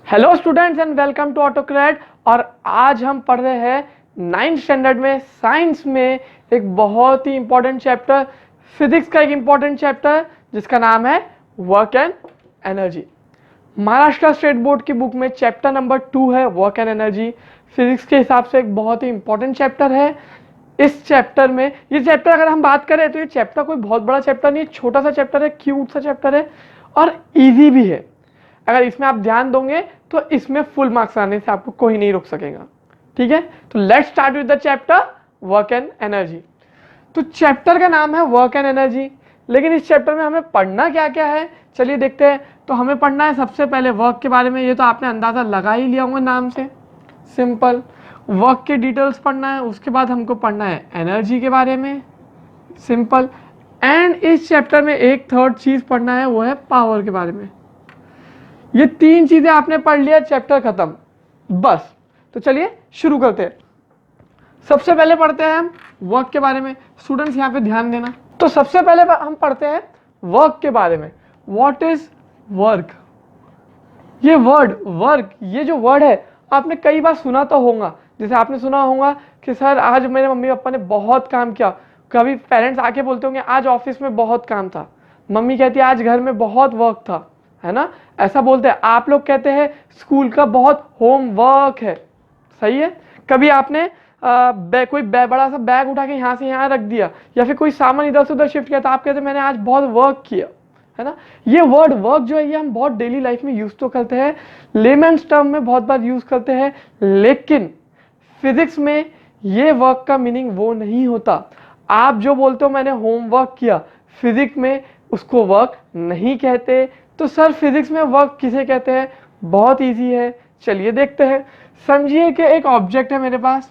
Hello students and welcome to Autocred. और आज हम पढ़ रहे हैं 9th स्टैंडर्ड में साइंस में एक बहुत ही इंपॉर्टेंट चैप्टर, फिजिक्स का एक इंपॉर्टेंट चैप्टर जिसका नाम है work and energy. Maharashtra state board की बुक में चैप्टर नंबर 2 है वर्क एंड एनर्जी। फिजिक्स के हिसाब से एक बहुत ही इंपॉर्टेंट चैप्टर है। इस चैप्टर में ये चैप्टर अगर हम बात करें तो ये चैप्टर कोई बहुत बड़ा चैप्टर नहीं है, छोटा सा चैप्टर है, क्यूट सा चैप्टर है और इजी भी है। अगर इसमें आप ध्यान दोगे तो इसमें फुल मार्क्स आने से आपको कोई नहीं रोक सकेगा। ठीक है, तो let's start with the chapter work and energy. तो चैप्टर का नाम है वर्क एंड एनर्जी, लेकिन इस चैप्टर में हमें पढ़ना क्या क्या है चलिए देखते हैं। तो हमें पढ़ना है सबसे पहले वर्क के बारे में, ये तो आपने अंदाजा लगा ही लिया होगा नाम से, सिंपल। वर्क के डिटेल्स पढ़ना है, उसके बाद हमको पढ़ना है एनर्जी के बारे में, सिंपल। एंड इस चैप्टर में एक थर्ड चीज पढ़ना है, वो है पावर के बारे में। ये तीन चीजें आपने पढ़ लिया, चैप्टर खत्म बस। तो चलिए शुरू करते हैं। सबसे पहले पढ़ते हैं हम वर्क के बारे में। स्टूडेंट्स यहाँ पे ध्यान देना। तो सबसे पहले हम पढ़ते हैं वर्क के बारे में। What is work? ये वर्ड वर्क, ये जो वर्ड है आपने कई बार सुना तो होगा। जैसे आपने सुना होगा कि सर आज मेरे मम्मी पापा ने बहुत काम किया। कभी पेरेंट्स आके बोलते होंगे आज ऑफिस में बहुत काम था, मम्मी कहती है आज घर में बहुत वर्क था, है ना, ऐसा बोलते हैं। आप लोग कहते हैं स्कूल का बहुत होमवर्क है, सही है। कभी आपने कोई बड़ा सा बैग उठा के यहाँ से यहाँ रख दिया या फिर कोई सामान इधर से उधर शिफ्ट किया तो आप कहते हैं मैंने आज बहुत वर्क किया, है ना। ये वर्ड वर्क जो है ये हम बहुत डेली लाइफ में यूज तो करते हैं, लेमैन्स टर्म में बहुत बार यूज करते हैं, लेकिन फिजिक्स में ये वर्क का मीनिंग वो नहीं होता। आप जो बोलते हो मैंने होमवर्क किया, फिजिक्स में उसको वर्क नहीं कहते। तो सर फिजिक्स में वर्क किसे कहते हैं? बहुत इजी है, चलिए देखते हैं। समझिए कि एक ऑब्जेक्ट है मेरे पास,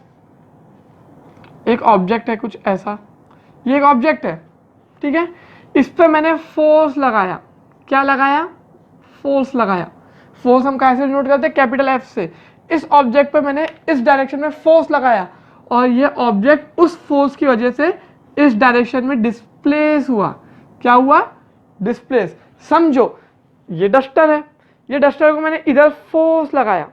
एक ऑब्जेक्ट है कुछ ऐसा, ये एक ऑब्जेक्ट है, ठीक है। इस पे मैंने फोर्स लगाया। क्या लगाया? फोर्स लगाया। फोर्स हम कैसे डिनोट करते हैं? कैपिटल एफ से। इस ऑब्जेक्ट पे मैंने इस डायरेक्शन में फोर्स लगाया और ये ऑब्जेक्ट उस फोर्स की वजह से इस डायरेक्शन में डिस्प्लेस हुआ। क्या हुआ? डिस्प्लेस। समझो ये डस्टर है, ये डस्टर को मैंने इधर फोर्स लगाया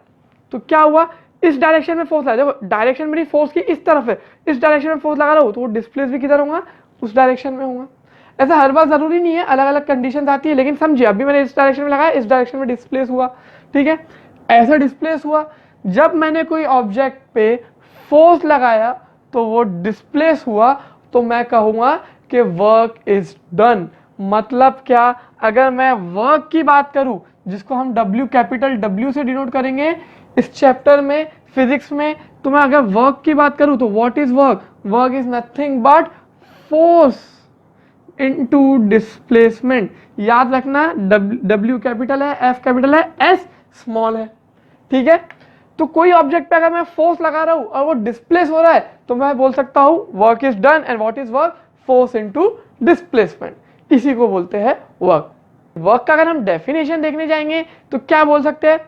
तो क्या हुआ? इस डायरेक्शन में फोर्स लगाया। देखो डायरेक्शन मेरी फोर्स की इस तरफ है, इस डायरेक्शन में फोर्स लगा रहा हूं तो वो डिस्प्लेस भी किधर होगा? उस डायरेक्शन में होगा। ऐसा हर बार जरूरी नहीं है, अलग अलग कंडीशन आती है, लेकिन समझिए अभी मैंने इस डायरेक्शन में लगाया, इस डायरेक्शन में डिस्प्लेस हुआ, ठीक है। ऐसा डिस्प्लेस हुआ। जब मैंने कोई ऑब्जेक्ट पे फोर्स लगाया तो वो डिस्प्लेस हुआ, तो मैं कहूंगा कि वर्क इज डन। मतलब क्या? अगर मैं वर्क की बात करूं जिसको हम W कैपिटल W से डिनोट करेंगे इस चैप्टर में फिजिक्स में, तो मैं अगर वर्क की बात करूं तो what is work? Work is nothing but force into displacement. याद रखना W कैपिटल है, F कैपिटल है, S स्मॉल है, ठीक है। तो कोई ऑब्जेक्ट पे अगर मैं फोर्स लगा रहा हूं और वो डिस्प्लेस हो रहा है तो मैं बोल सकता हूं work is done. And what is work? Force into displacement, इसी को बोलते हैं वर्क। वर्क का अगर हम डेफिनेशन देखने जाएंगे तो क्या बोल सकते हैं?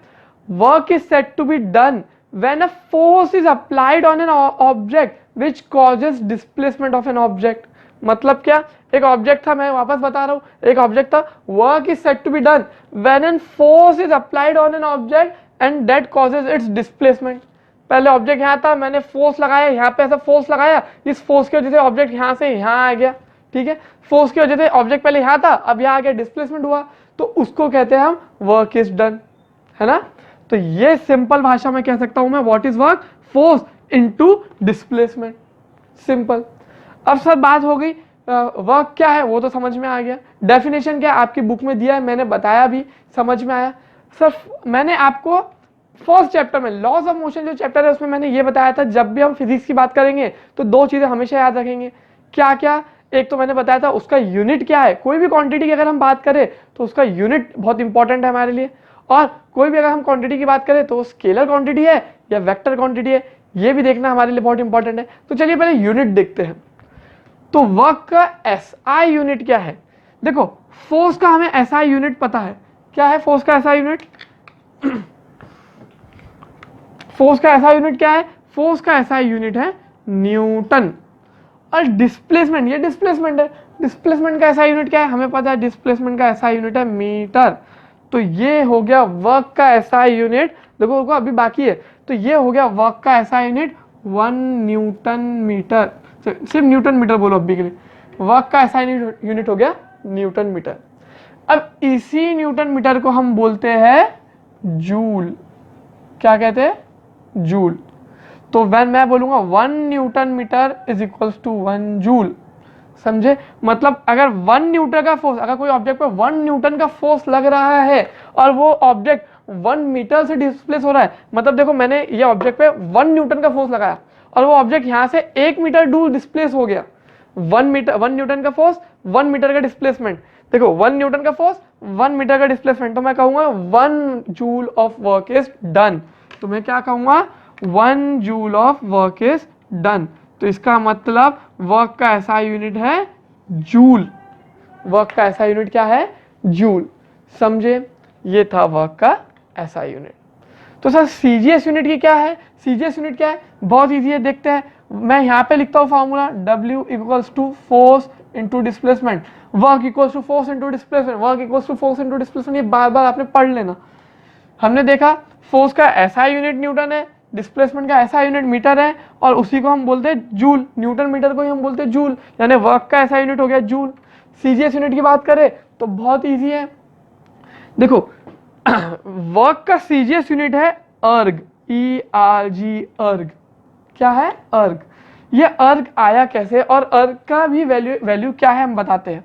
Work is said to be done when a force is applied on an object which causes displacement of an object. मतलब क्या? एक ऑब्जेक्ट था, मैं वापस बता रहा हूं, एक ऑब्जेक्ट था, work is said to be done when an force is applied on an object and that causes its displacement. पहले ऑब्जेक्ट यहां था, मैंने फोर्स लगाया, यहां पे ऐसा फोर्स लगाया, इस फोर्स की वजह से ऑब्जेक्ट यहां से यहां आ गया, ठीक है। फोर्स की वजह से ऑब्जेक्ट पहले यहां था, अब यहां आ गया, डिस्प्लेसमेंट हुआ, तो उसको कहते हैं हम वर्क इज डन, है ना। तो ये सिंपल भाषा में कह सकता हूं मैं, what is work? Force into displacement, simple. अब सर बात हो गई वर्क क्या है, वो तो समझ में आ गया। डेफिनेशन क्या है आपकी बुक में दिया है, मैंने बताया भी, समझ में आया। सर मैंने आपको फर्स्ट चैप्टर में लॉज ऑफ मोशन जो चैप्टर है उसमें मैंने ये बताया था जब भी हम फिजिक्स की बात करेंगे तो दो चीजें हमेशा याद रखेंगे। क्या क्या? एक तो मैंने बताया था उसका यूनिट क्या है। कोई भी क्वांटिटी की अगर हम बात करें तो उसका यूनिट बहुत इंपॉर्टेंट है हमारे लिए। और कोई भी अगर हम क्वांटिटी की बात करें तो स्केलर क्वांटिटी है या वेक्टर क्वांटिटी है, ये भी देखना हमारे लिए बहुत इंपॉर्टेंट है। तो चलिए पहले यूनिट देखते हैं। तो वर्क का SI यूनिट क्या है? देखो फोर्स का हमें SI यूनिट पता है। क्या है फोर्स का SI यूनिट? फोर्स का SI यूनिट क्या है? फोर्स का SI यूनिट है न्यूटन। और डिस्प्लेसमेंट, ये डिस्प्लेसमेंट है, डिस्प्लेसमेंट का SI यूनिट क्या है? हमें पता है डिस्प्लेसमेंट का SI यूनिट है मीटर। तो ये हो गया वर्क का एसआई यूनिट। देखो अभी बाकी है, तो ये हो गया वर्क का एसआई यूनिट 1 न्यूटन मीटर। सिर्फ न्यूटन मीटर बोलो अभी के लिए, वर्क का एसआई यूनिट हो गया न्यूटन मीटर। अब इसी न्यूटन मीटर को हम बोलते हैं जूल। क्या कहते हैं? जूल। तो व्हेन मैं बोलूंगा 1 newton metre is equals to 1 joule, समझे? मतलब अगर 1 न्यूटन का फोर्स, अगर कोई ऑब्जेक्ट पर 1 न्यूटन का फोर्स लग रहा है और वो ऑब्जेक्ट 1 मीटर से डिस्प्लेस हो रहा है, मतलब देखो मैंने ये ऑब्जेक्ट पे 1 न्यूटन का फोर्स लगाया और वो ऑब्जेक्ट यहां से 1 मीटर दूर डिस्प्लेस हो गया। 1 न्यूटन का फोर्स, 1 मीटर का डिस्प्लेसमेंट। देखो 1 न्यूटन का फोर्स, 1 मीटर का डिस्प्लेसमेंट, तो मैं कहूंगा 1 joule of work is done. तो मैं क्या कहूंगा? 1 joule of work is done. तो इसका मतलब वर्क का ऐसा यूनिट है जूल। वर्क का ऐसा यूनिट क्या है? जूल। समझे? ये था वर्क का ऐसा यूनिट। तो सर सीजीएस यूनिट की क्या है? सीजीएस यूनिट क्या है? बहुत इजी है, देखते हैं। मैं यहाँ पे लिखता हूँ formula, W equals to force into displacement, work equals to force into displacement, work equals to force into displacement. ये बार बार आपने पढ़ लेना। हमने देखा फोर्स का ऐसा यूनिट न्यूटन है, डिस्प्लेसमेंट का ऐसा यूनिट मीटर है, और उसी को हम बोलते हैं जूल। न्यूटन मीटर को ही हम बोलते हैं जूल, यानी वर्क का ऐसा यूनिट हो गया जूल। सीजीएस यूनिट की बात करें तो बहुत इजी है। देखो वर्क का सीजीएस यूनिट है अर्ग, ERG, अर्ग। क्या है? अर्ग। ये अर्ग आया कैसे और अर्ग का भी वैल्यू क्या है हम बताते हैं।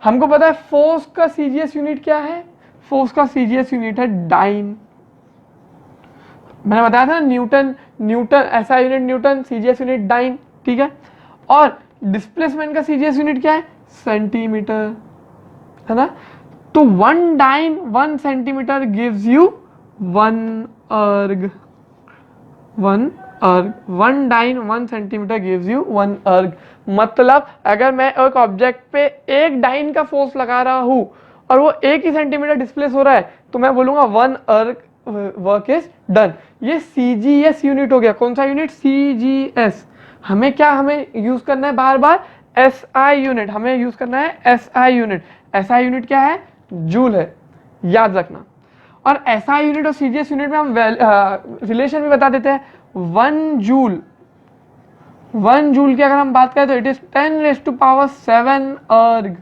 हमको पता है फोर्स का सीजीएस यूनिट क्या है? फोर्स का सीजीएस यूनिट है डाइन। मैंने बताया था ना, न्यूटन ऐसा unit newton, CGS unit dyne, ठीक है। और डिस्प्लेसमेंट का सीजीएस यूनिट क्या है? सेंटीमीटर, है ना। तो 1 डाइन 1 सेंटीमीटर गिव्स यू 1 अर्ग। 1 अर्ग, 1 डाइन 1 सेंटीमीटर गिव्स यू 1 अर्ग। मतलब अगर मैं एक ऑब्जेक्ट पे 1 डाइन का फोर्स लगा रहा हूं और वो 1 ही सेंटीमीटर डिस्प्लेस हो रहा है, तो मैं बोलूंगा 1 अर्ग वर्क इज डन। ये सीजीएस यूनिट हो गया। कौन सा यूनिट? सीजीएस। हमें यूज करना है बार बार एसआई यूनिट, हमें यूज करना है एसआई यूनिट। एसआई यूनिट क्या है? जूल है, याद रखना। और एसआई यूनिट और सीजीएस यूनिट में हम रिलेशन भी बता देते हैं। 1 जूल की अगर हम बात करें तो इट इज 10⁻⁷ अर्ग।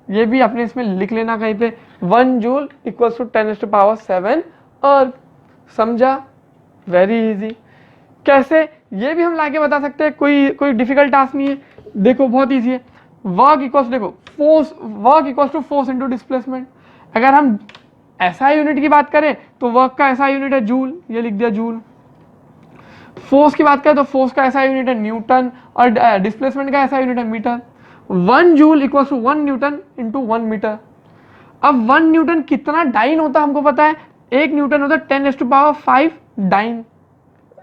ये भी अपने इसमें लिख लेना कहीं पे, 1 जूल इक्वल्स टू 10⁻⁷ अर्ग। समझा? Very easy. कैसे? ये भी हम लाके बता सकते हैं, कोई डिफिकल्ट टास्क नहीं है। देखो बहुत इजी है। वर्क इक्वल्स, देखो work equals to force into displacement. अगर हम एसआई यूनिट की बात करें तो वर्क का एसआई यूनिट है जूल, ये लिख दिया जूल। फोर्स की बात करें तो फोर्स का एसआई यूनिट है न्यूटन और डिस्प्लेसमेंट का एसआई यूनिट है metre. 1 joule equals to 1 newton into 1 metre. अब 1 न्यूटन कितना डाइन होता है हमको पता है, 1 न्यूटन होता है 10⁵ डाइन,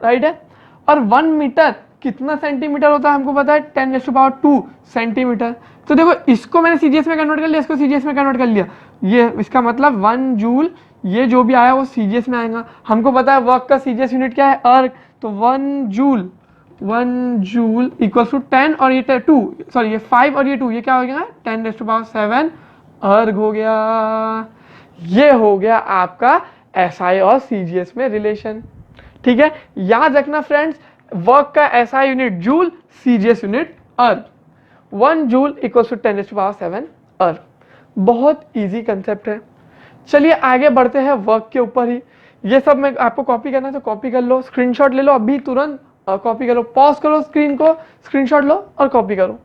राइट है। और 1 मीटर कितना सेंटीमीटर होता है हमको पता है, 10⁻² सेंटीमीटर। तो देखो इसको मैंने सीजीएस में कन्वर्ट कर लिया, इसको सीजीएस में कन्वर्ट कर लिया। ये इसका मतलब 1 जूल, ये जो भी आया वो सीजीएस में आएगा। हमको पता है वर्क का सीजीएस यूनिट क्या है? अर्ग। तो 1 जूल इक्वल्स टू 10 और ये 2, सॉरी ये 5 और ये 2, ये क्या हो गया? 10⁻⁷ अर्ग हो गया। ये हो गया आपका एसआई और सीजीएस में रिलेशन, ठीक है। याद रखना फ्रेंड्स, वर्क का SI unit joule, CGS unit अर्ग। 1 जूल इक्वल्स टू 10⁻⁷ अर्ग। बहुत इजी कंसेप्ट है। चलिए आगे बढ़ते हैं वर्क के ऊपर ही। ये सब मैं आपको कॉपी करना है तो कॉपी कर लो, स्क्रीनशॉट ले लो अभी तुरंत और कॉपी करो। पॉज करो स्क्रीन को, स्क्रीनशॉट लो और कॉपी करो।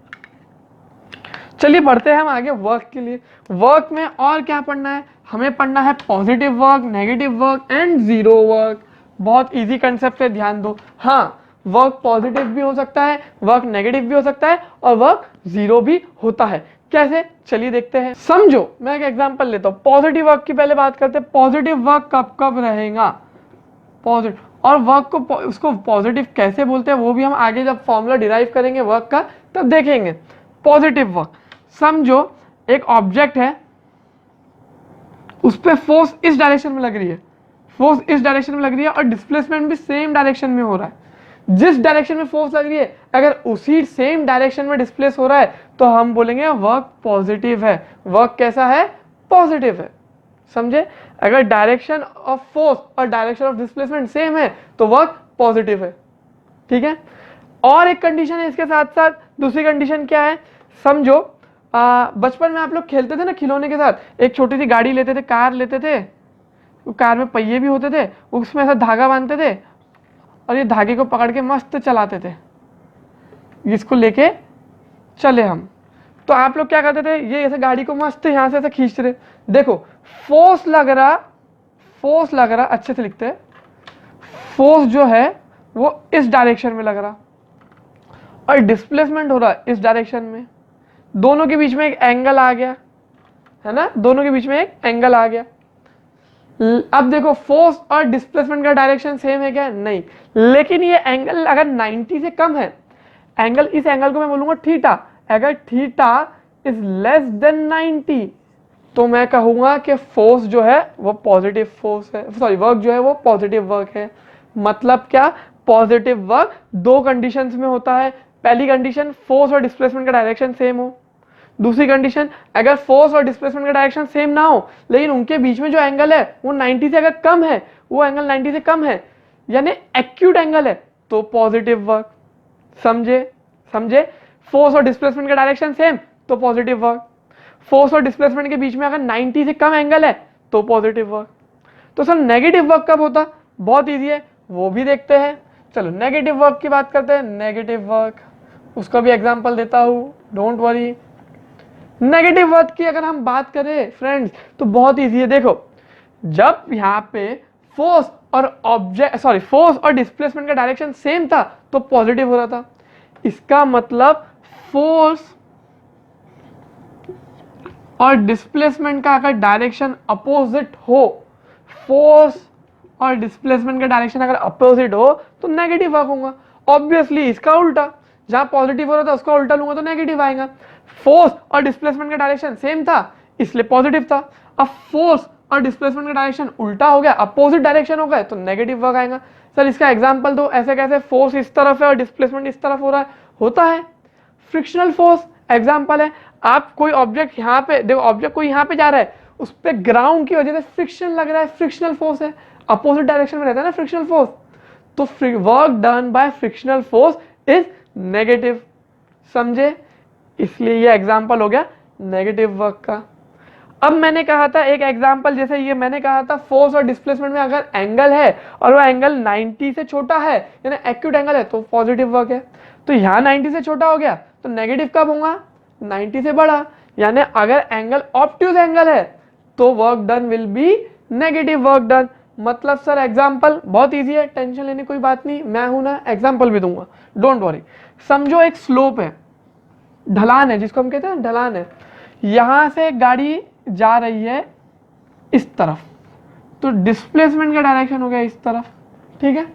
चलिए बढ़ते हैं हम आगे वर्क के लिए। वर्क में और क्या पढ़ना है? हमें पढ़ना है positive work, negative work and zero work. बहुत इजी कंसेप्ट है, ध्यान दो। हाँ, वर्क पॉजिटिव भी हो सकता है, वर्क नेगेटिव भी हो सकता है और वर्क जीरो भी होता है। कैसे? चलिए देखते हैं। समझो, मैं एक एग्जांपल लेता हूं। पॉजिटिव वर्क की पहले बात करते हैं। पॉजिटिव वर्क कब कब रहेगा? पॉजिटिव, और वर्क को उसको पॉजिटिव कैसे बोलते हैं वो भी हम आगे जब फॉर्मूला डिराइव करेंगे वर्क का तब देखेंगे। पॉजिटिव वर्क, समझो एक ऑब्जेक्ट है, उस पर फोर्स इस डायरेक्शन में लग रही है, फोर्स इस डायरेक्शन में लग रही है और डिस्प्लेसमेंट भी सेम डायरेक्शन में हो रहा है। जिस डायरेक्शन में फोर्स लग रही है अगर उसी सेम डायरेक्शन में डिस्प्लेस हो रहा है तो हम बोलेंगे वर्क पॉजिटिव है। वर्क कैसा है? पॉजिटिव है। समझे? अगर डायरेक्शन ऑफ फोर्स और डायरेक्शन ऑफ डिस्प्लेसमेंट सेम है तो वर्क पॉजिटिव है, ठीक है। और एक कंडीशन है इसके साथ साथ, दूसरी कंडीशन क्या है, समझो बचपन में आप लोग खेलते थे ना खिलौने के साथ, एक छोटी सी गाड़ी लेते थे, कार लेते थे, कार में पहिए भी होते थे, उसमें ऐसा धागा बांधते थे और ये धागे को पकड़ के मस्त चलाते थे, इसको लेके चले हम। तो आप लोग क्या करते थे, ये ऐसे गाड़ी को मस्त यहाँ से ऐसे खींच रहे, देखो फोर्स लग रहा, अच्छे से लिखते हैं, फोर्स जो है वो इस डायरेक्शन में लग रहा और डिस्प्लेसमेंट हो रहा है इस डायरेक्शन में, दोनों के बीच में एक एंगल आ गया है ना, दोनों के बीच में एक एंगल आ गया। अब देखो फोर्स और डिस्प्लेसमेंट का डायरेक्शन सेम है क्या? नहीं, लेकिन ये एंगल अगर 90 से कम है, एंगल, इस एंगल को मैं बोलूंगा थीटा, अगर थीटा इज लेस देन 90 तो मैं कहूंगा कि फोर्स जो है वो पॉजिटिव फोर्स है, सॉरी वर्क जो है वो पॉजिटिव वर्क है। मतलब क्या, पॉजिटिव वर्क दो कंडीशंस में होता है, पहली कंडीशन फोर्स और डिस्प्लेसमेंट का डायरेक्शन सेम हो, दूसरी कंडीशन अगर फोर्स और डिस्प्लेसमेंट का डायरेक्शन सेम ना हो लेकिन उनके बीच में जो एंगल है वो 90 से अगर कम है, वो एंगल 90 से कम है यानी एक्यूट एंगल है तो पॉजिटिव वर्क। समझे? फोर्स और डिस्प्लेसमेंट का डायरेक्शन सेम तो पॉजिटिव वर्क, फोर्स और डिस्प्लेसमेंट के बीच में अगर 90 से कम एंगल है तो पॉजिटिव वर्क। तो सर नेगेटिव वर्क कब होता? बहुत ईजी है, वो भी देखते हैं। चलो नेगेटिव वर्क की बात करते हैं। नेगेटिव वर्क, उसका भी एग्जांपल देता हूं, डोंट वरी। नेगेटिव वर्क की अगर हम बात करें फ्रेंड्स तो बहुत ईजी है। देखो जब यहाँ पे फोर्स और डिस्प्लेसमेंट का डायरेक्शन सेम था तो पॉजिटिव हो रहा था। इसका मतलब फोर्स और डिस्प्लेसमेंट का अगर डायरेक्शन अपोजिट हो, फोर्स और डिस्प्लेसमेंट का डायरेक्शन अगर अपोजिट हो तो नेगेटिव वर्क होगा। ऑब्वियसली इसका उल्टा, जहां पॉजिटिव हो रहा था उसका उल्टा लूंगा तो नेगेटिव आएगा। फोर्स और डिस्प्लेसमेंट का डायरेक्शन सेम था इसलिए पॉजिटिव था, अब फोर्स और डिस्प्लेसमेंट का डायरेक्शन उल्टा हो गया, अपोजिट डायरेक्शन हो गया तो नेगेटिव वर्क आएगा। सर इसका एग्जांपल दो, ऐसे कैसे, फोर्स इस तरफ है और डिस्प्लेसमेंट इस तरफ हो रहा है, होता है फ्रिक्शनल फोर्स। एग्जांपल है, आप कोई ऑब्जेक्ट यहाँ पे देखो, ऑब्जेक्ट कोई यहाँ पे जा रहा है, उस पे ग्राउंड की वजह से फ्रिक्शन लग रहा है, फ्रिक्शनल फोर्स है, अपोजिट डायरेक्शन में रहता है ना फ्रिक्शनल फोर्स, तो work done by frictional force is negative. समझे? इसलिए ये एग्जांपल हो गया नेगेटिव वर्क का। अब मैंने कहा था एक एग्जांपल, जैसे ये मैंने कहा था फोर्स और डिस्प्लेसमेंट में अगर एंगल है और वो एंगल 90 से छोटा है यानी एक्यूट एंगल है तो पॉजिटिव वर्क है। तो यहाँ 90 से छोटा हो गया तो नेगेटिव कब होगा? 90 से बड़ा, यानी अगर एंगल ऑब्ट्यूज एंगल है तो work done will be negative work done. मतलब सर एग्जांपल बहुत इजी है, टेंशन लेने कोई बात नहीं, मैं हूं ना, एग्जांपल भी दूंगा, डोंट वरी। समझो एक स्लोप है, ढलान है, जिसको हम कहते हैं ढलान है, यहां से एक गाड़ी जा रही है इस तरफ, तो डिस्प्लेसमेंट का डायरेक्शन हो गया इस तरफ, ठीक है।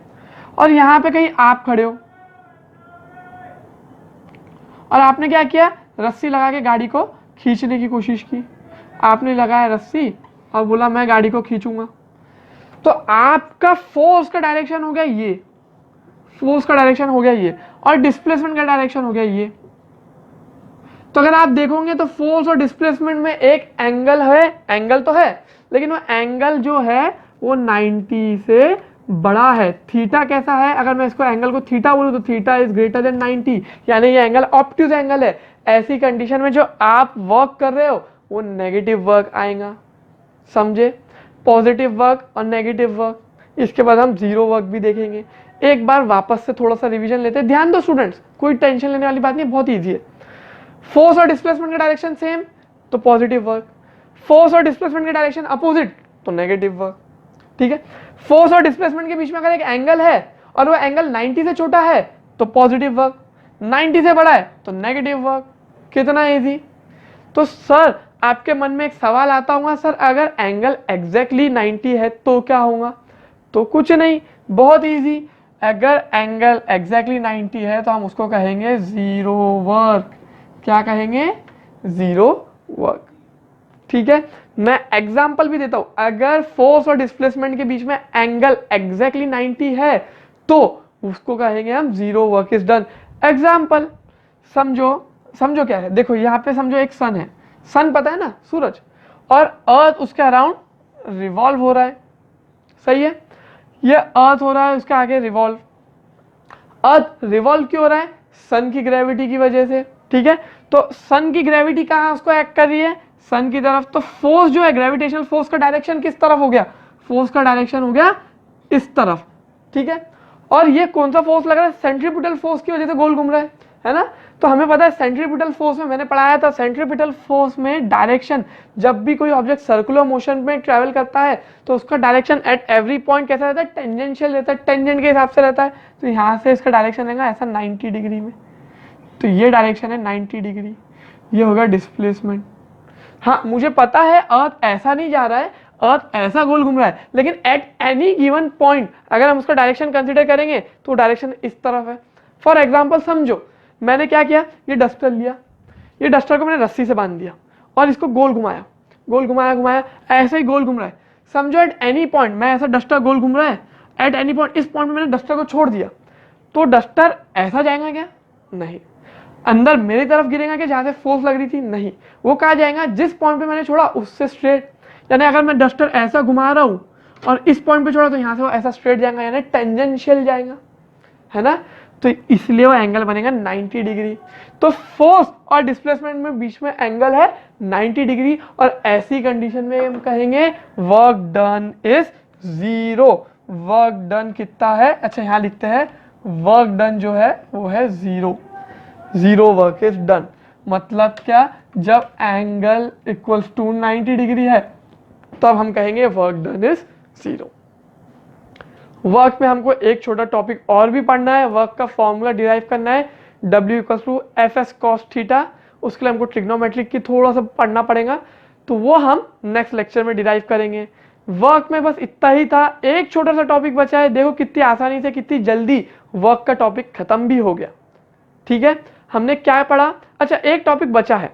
और यहां पे कहीं आप खड़े हो और आपने क्या किया, रस्सी लगा के गाड़ी को खींचने की कोशिश की, आपने लगाया रस्सी और बोला मैं गाड़ी को खींचूंगा, तो आपका फोर्स का डायरेक्शन हो गया ये, फोर्स का डायरेक्शन हो गया ये और डिस्प्लेसमेंट का डायरेक्शन हो गया ये। तो अगर आप देखोगे तो फोर्स और डिस्प्लेसमेंट में एक एंगल है, एंगल तो है लेकिन वो एंगल जो है वो 90 से बड़ा है। थीटा कैसा है, अगर मैं इसको एंगल को थीटा बोलूं तो थीटा इज ग्रेटर देन 90, यानी ये एंगल ऑब्ट्यूज एंगल है। ऐसी कंडीशन में जो आप वर्क कर रहे हो वो नेगेटिव वर्क आएगा। समझे? पॉजिटिव वर्क और नेगेटिव वर्क। इसके बाद हम जीरो वर्क भी देखेंगे। एक बार वापस से थोड़ा सा रिवीजन लेते हैं, ध्यान दो स्टूडेंट्स, कोई टेंशन लेने वाली बात नहीं, बहुत ईजी है। फोर्स और डिस्प्लेसमेंट का डायरेक्शन सेम तो पॉजिटिव वर्क, फोर्स और डिस्प्लेसमेंट का डायरेक्शन अपोजिट तो नेगेटिव वर्क, ठीक है। फोर्स और डिस्प्लेसमेंट के बीच में अगर एक एंगल है और वो एंगल 90 से छोटा है तो पॉजिटिव वर्क, 90 से बड़ा है तो नेगेटिव वर्क। कितना इजी। तो सर आपके मन में एक सवाल आता होगा, सर अगर एंगल एग्जैक्टली 90 है तो क्या होगा? तो कुछ नहीं, बहुत इजी, अगर एंगल एग्जैक्टली 90 है तो हम उसको कहेंगे जीरो वर्क। क्या कहेंगे? जीरो वर्क, ठीक है। मैं एग्जांपल भी देता हूं, अगर फोर्स और डिस्प्लेसमेंट के बीच में एंगल एग्जैक्टली 90 है तो उसको कहेंगे हम zero work is done. Example समझो क्या है, देखो यहाँ पे समझो एक सन है, सन पता है ना, सूरज, और अर्थ उसके अराउंड रिवॉल्व हो रहा है, सही है। ये अर्थ हो रहा है उसके आगे रिवॉल्व। अर्थ रिवॉल्व क्यों हो रहा है? सन की ग्रेविटी की वजह से, ठीक है। तो सन की ग्रेविटी कहाँ उसको एक्ट कर रही है? सन की तरफ। तो फोर्स जो है, ग्रेविटेशनल फोर्स का डायरेक्शन किस तरफ हो गया? फोर्स का डायरेक्शन हो गया इस तरफ, ठीक है। और ये कौन सा फोर्स लग रहा है? सेंट्रीपिटल फोर्स की वजह से गोल घूम रहा है ना। तो हमें पता है सेंट्रीपिटल फोर्स में, मैंने पढ़ाया था, सेंट्रीपिटल फोर्स में डायरेक्शन, जब भी कोई ऑब्जेक्ट सर्कुलर मोशन में ट्रैवल करता है तो उसका डायरेक्शन एट एवरी पॉइंट कैसा रहता है? टेंजेंशियल रहता है, टेंजेंट के हिसाब से रहता है। तो यहाँ से इसका डायरेक्शन रहेगा ऐसा 90 डिग्री में। तो ये डायरेक्शन है 90 डिग्री, ये होगा डिस्प्लेसमेंट। हाँ मुझे पता है अर्थ ऐसा नहीं जा रहा है, अर्थ ऐसा गोल घूम रहा है, लेकिन एट एनी गिवन पॉइंट अगर हम उसका डायरेक्शन कंसीडर करेंगे तो डायरेक्शन इस तरफ है। फॉर एग्जांपल समझो, मैंने क्या किया, ये डस्टर लिया, ये डस्टर को मैंने रस्सी से बांध दिया और इसको गोल घुमाया, गोल घुमाया घुमाया, ऐसे ही गोल घूम रहा है। समझो एट एनी पॉइंट मैं ऐसा डस्टर गोल घूम रहा है, एट एनी पॉइंट इस पॉइंट में मैंने डस्टर को छोड़ दिया, तो डस्टर ऐसा जाएगा क्या? नहीं। अंदर मेरी तरफ गिरेगा कि जहां से फोर्स लग रही थी? नहीं। वो कहाँ जाएगा? जिस पॉइंट पे मैंने छोड़ा उससे स्ट्रेट। यानी अगर मैं डस्टर ऐसा घुमा रहा हूं और इस पॉइंट पे छोड़ा तो यहां से वो ऐसा स्ट्रेट जाएगा, यानी टेंजेंशियल जाएगा, है ना। तो इसलिए वो एंगल बनेगा 90 डिग्री। तो फोर्स और डिस्प्लेसमेंट में बीच में एंगल है 90 डिग्री, और ऐसी कंडीशन में हम कहेंगे work done is zero. Work done कितना है? अच्छा यहाँ लिखते हैं वर्क डन जो है वो है zero, zero work is done. मतलब क्या? जब एंगल इक्वल्स टू 90 डिग्री है तब हम कहेंगे work done is zero. Work में हमको एक छोटा टॉपिक और भी पढ़ना है, वर्क का फॉर्मूला डिराइव करना है, W equals to F S cos theta. उसके लिए हमको ट्रिग्नोमेट्रिक की थोड़ा सा पढ़ना पड़ेगा, तो वो हम नेक्स्ट लेक्चर में डिराइव करेंगे। वर्क में बस इतना ही था, एक छोटा सा टॉपिक बचा है। देखो कितनी आसानी से, कितनी जल्दी वर्क का टॉपिक खत्म भी हो गया, ठीक है। हमने क्या पढ़ा? अच्छा एक टॉपिक बचा है,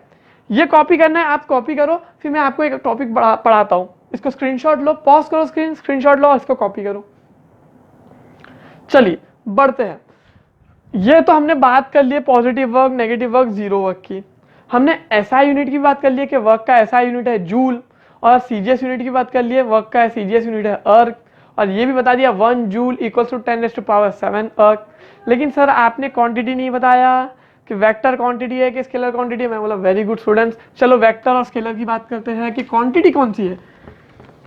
ये कॉपी करना है, आप कॉपी करो, फिर मैं आपको एक टॉपिक पढ़ाता हूँ। इसको स्क्रीनशॉट लो, पॉज करो स्क्रीनशॉट लो और इसको कॉपी करो। चलिए बढ़ते हैं। ये तो हमने बात कर ली positive work, negative work, zero work की। हमने एसआई यूनिट की बात कर ली है कि वर्क का एसआई यूनिट है जूल, और सीजीएस यूनिट की बात कर ली है, वर्क का सीजीएस यूनिट है अर्क, और ये भी बता दिया 1 जूल इक्वल्स टू 10⁻⁷ अर्क। लेकिन सर आपने क्वांटिटी नहीं बताया कि वेक्टर क्वांटिटी है कि स्केलर क्वांटिटी है। मैं बोला वेरी गुड स्टूडेंट्स, चलो वेक्टर और स्केलर की बात करते हैं कि क्वांटिटी कौन सी है।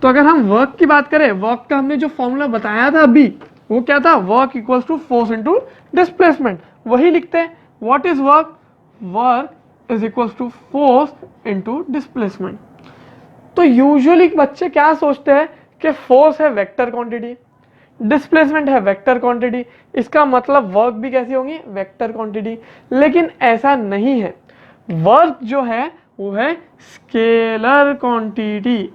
तो अगर हम वर्क की बात करें, वर्क का हमने जो फॉर्मूला बताया था अभी, वो क्या था? Work equals to force into displacement. वही लिखते हैं, what is work? Work is equals to force into displacement. तो यूजुअली बच्चे क्या सोचते हैं कि फोर्स है वेक्टर क्वांटिटी, डिस्प्लेसमेंट है वेक्टर क्वांटिटी, इसका मतलब वर्क भी कैसी होंगी? Vector quantity. लेकिन ऐसा नहीं है, वर्क जो है वो है स्केलर क्वांटिटी।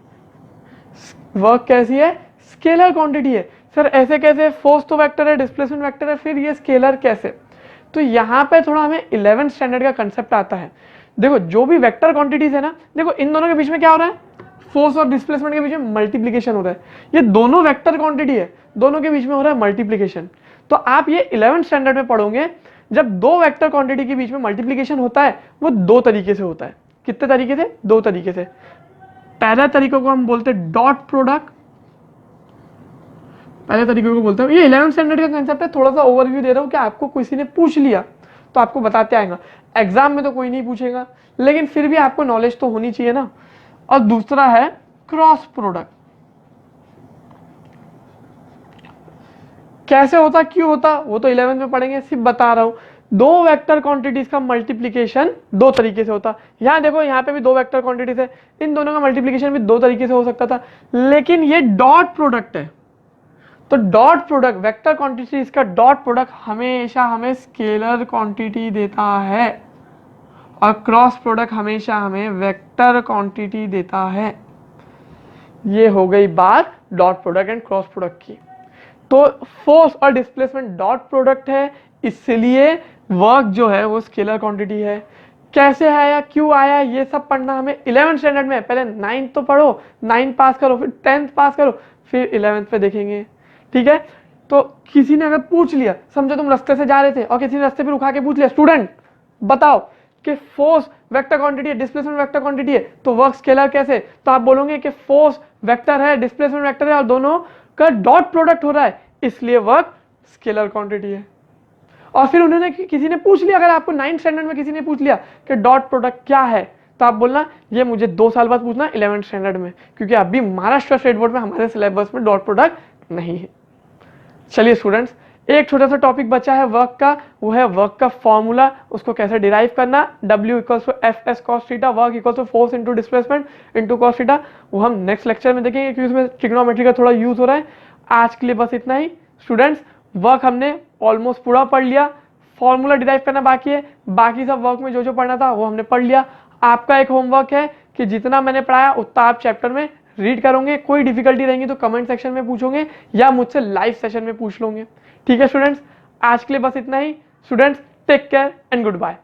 वर्क कैसी है? स्केलर क्वांटिटी है। सर ऐसे कैसे? फोर्स तो वेक्टर है, डिस्प्लेसमेंट वेक्टर है, फिर ये स्केलर कैसे? तो यहाँ पे थोड़ा हमें 11th स्टैंडर्ड का कंसेप्ट आता है। देखो जो भी वेक्टर क्वांटिटीज है ना, देखो इन दोनों के बीच में क्या हो रहा है? फोर्स और डिस्प्लेसमेंट के बीच में मल्टीप्लीकेशन हो रहा है। ये दोनों वेक्टर क्वांटिटी है, दोनों के बीच में हो रहा है मल्टीप्लीकेशन। तो आप ये 11th स्टैंडर्ड में पढ़ोगे, जब दो वेक्टर क्वांटिटी के बीच में मल्टीप्लीकेशन होता है वो दो तरीके से होता है। कितने तरीके से? दो तरीके से। पहले तरीके को हम बोलते हैं डॉट प्रोडक्ट, पहले तरीके को बोलते हैं। ये 11th स्टैंडर्ड का कंसेप्ट है, थोड़ा सा ओवरव्यू दे रहा हूं कि आपको किसी ने पूछ लिया तो आपको बताते आएगा। एग्जाम में तो कोई नहीं पूछेगा, लेकिन फिर भी आपको नॉलेज तो होनी चाहिए ना। और दूसरा है क्रॉस प्रोडक्ट। कैसे होता, क्यों होता, वो तो 11th में पढ़ेंगे, सिर्फ बता रहा हूं। दो वेक्टर क्वांटिटीज का मल्टीप्लीकेशन दो तरीके से होता। यहां देखो, यहां पे भी दो वेक्टर क्वांटिटीज है, इन दोनों का मल्टीप्लीकेशन भी दो तरीके से हो सकता था, लेकिन ये डॉट प्रोडक्ट है। तो डॉट प्रोडक्ट, वेक्टर क्वांटिटीज का डॉट प्रोडक्ट हमेशा हमें स्केलर क्वांटिटी देता है, और क्रॉस प्रोडक्ट हमेशा हमें वेक्टर क्वांटिटी देता है। ये हो गई बात dot product and cross product की। तो फोर्स और डिस्प्लेसमेंट डॉट प्रोडक्ट है, इसलिए वर्क जो है वो स्केलर क्वांटिटी है। कैसे आया, क्यों आया, ये सब पढ़ना हमें 11th स्टैंडर्ड में। पहले 9th तो पढ़ो, 9 पास करो, फिर 10th पास करो, फिर 11th पे देखेंगे, ठीक है। तो किसी ने अगर पूछ लिया, समझो तुम रास्ते से जा रहे थे और किसी ने रास्ते पे रुका के पूछ लिया, स्टूडेंट बताओ कि फोर्स वेक्टर क्वांटिटी है, डिस्प्लेसमेंट वेक्टर क्वांटिटी है, तो वर्क स्केलर कैसे? तो आप बोलोगे कि फोर्स वेक्टर है, डिस्प्लेसमेंट वेक्टर है और दोनों का डॉट प्रोडक्ट हो रहा है, इसलिए वर्क स्केलर क्वांटिटी है। और फिर उन्होंने किसी ने पूछ लिया, अगर आपको 9th स्टैंडर्ड में किसी ने पूछ लिया कि डॉट प्रोडक्ट क्या है, तो आप बोलना ये मुझे 2 साल बाद पूछना 11th स्टैंडर्ड में, क्योंकि अभी महाराष्ट्र स्टेट बोर्ड में हमारे सिलेबस में डॉट प्रोडक्ट नहीं है। चलिए स्टूडेंट्स, एक छोटा सा टॉपिक बचा है वर्क का, वो है वर्क का फॉर्मूला, उसको कैसे डिराइव करना। W = Fs cos theta, work = force into displacement into cos theta, वो हम नेक्स्ट लेक्चर में देखेंगे क्योंकि उसमें ट्रिग्नोमेट्री का थोड़ा यूज हो रहा है। आज के लिए बस इतना ही स्टूडेंट्स, वर्क हमने ऑलमोस्ट पूरा पढ़ लिया, फॉर्मूला डिराइव करना बाकी है, बाकी सब वर्क में जो जो पढ़ना था वो हमने पढ़ लिया। आपका एक होमवर्क है कि जितना मैंने पढ़ाया उतना आप चैप्टर में रीड करोगे, कोई डिफिकल्टी रहेंगी तो कमेंट सेक्शन में पूछोगे या मुझसे लाइव सेशन में पूछ लोगे। ठीक है स्टूडेंट्स, आज के लिए बस इतना ही। Students take care and good bye.